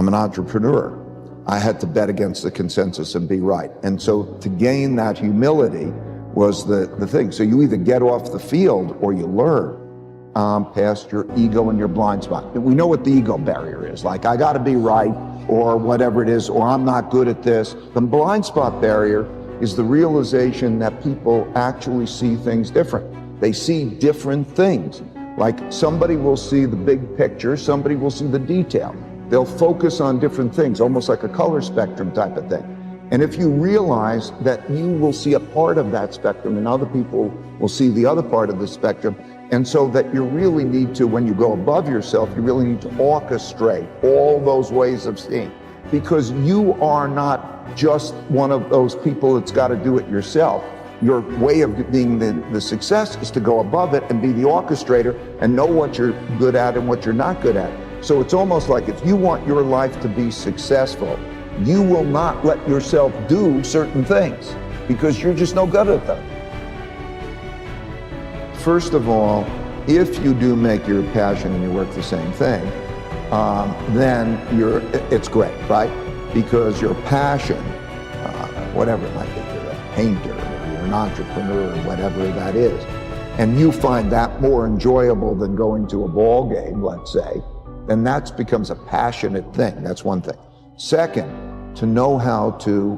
I'm an entrepreneur. I had to bet against the consensus and be right. And so to gain that humility was the thing. So you either get off the field or you learn past your ego and your blind spot. We know what the ego barrier is. Like, I gotta be right, or whatever it is, or I'm not good at this. The blind spot barrier is the realization that people actually see things different. They see different things. Like, somebody will see the big picture, somebody will see the detail. They'll focus on different things, almost like a color spectrum type of thing. And if you realize that you will see a part of that spectrum and other people will see the other part of the spectrum, and so that you really need to, when you go above yourself, you really need to orchestrate all those ways of seeing, because you are not just one of those people that's got to do it yourself. Your way of being the success is to go above it and be the orchestrator and know what you're good at and what you're not good at. So it's almost like, if you want your life to be successful, you will not let yourself do certain things because you're just no good at them. First of all, if you do make your passion and your work the same thing, then it's great, right? Because your passion, whatever it might be, you're a painter or you're an entrepreneur or whatever that is, and you find that more enjoyable than going to a ball game, let's say, then that becomes a passionate thing. That's one thing. Second, to know how to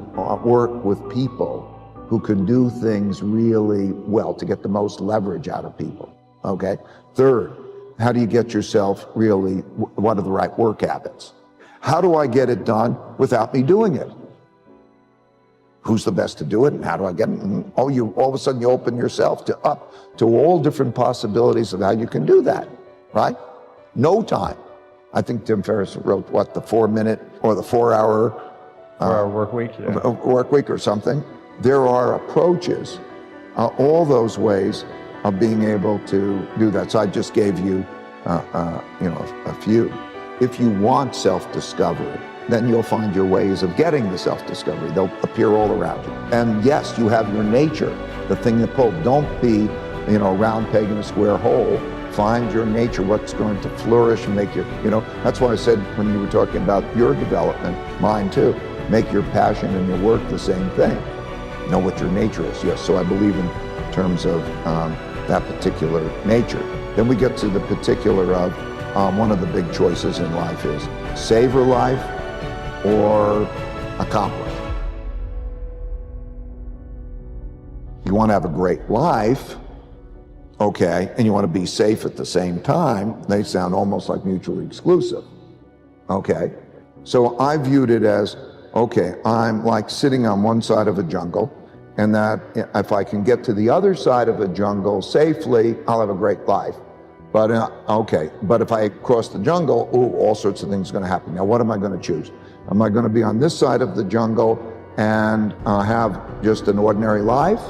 work with people who can do things really well, to get the most leverage out of people, okay? Third, how do you get yourself really, what are the right work habits? How do I get it done without me doing it? Who's the best to do it, and how do I get it? And all of a sudden you open yourself up to all different possibilities of how you can do that, right? No time. I think Tim Ferriss wrote, what, the 4-minute or the 4-hour work week, yeah. Work week or something. There are approaches, all those ways of being able to do that. So I just gave you, a few. If you want self-discovery, then you'll find your ways of getting the self-discovery. They'll appear all around you. And yes, you have your nature, the thing that pulls. Don't be, a round peg in a square hole. Find your nature, what's going to flourish and make you, that's why I said when you were talking about your development, mine too, make your passion and your work the same thing. Know what your nature is. Yes, so I believe in terms of that particular nature. Then we get to the particular of one of the big choices in life is savor life or accomplish. You want to have a great life, okay, and you want to be safe at the same time. They sound almost like mutually exclusive, okay? So I viewed it as, okay, I'm like sitting on one side of a jungle, and that if I can get to the other side of a jungle safely, I'll have a great life. But but if I cross the jungle, all sorts of things are going to happen. Now, what am I going to choose? Am I going to be on this side of the jungle and have just an ordinary life?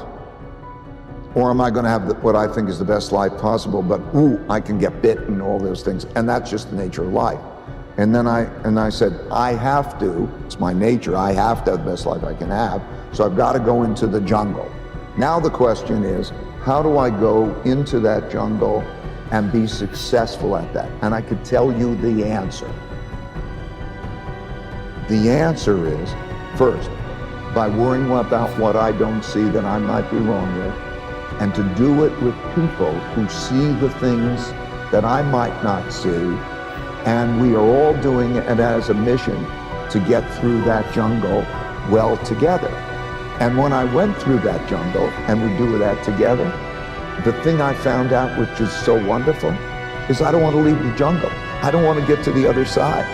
Or am I going to have what I think is the best life possible, but I can get bit and all those things, and that's just the nature of life. And then I said, I have to, it's my nature, I have to have the best life I can have, so I've got to go into the jungle. Now the question is, how do I go into that jungle and be successful at that? And I could tell you the answer. The answer is, first, by worrying about what I don't see that I might be wrong with, and to do it with people who see the things that I might not see, and we are all doing it as a mission to get through that jungle well together. And when I went through that jungle, and we do that together, the thing I found out, which is so wonderful, is I don't want to leave the jungle. I don't want to get to the other side,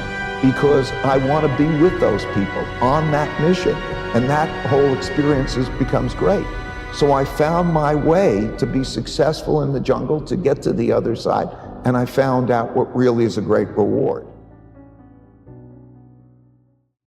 because I want to be with those people on that mission, and that whole experience becomes great. So I found my way to be successful in the jungle, to get to the other side, and I found out what really is a great reward.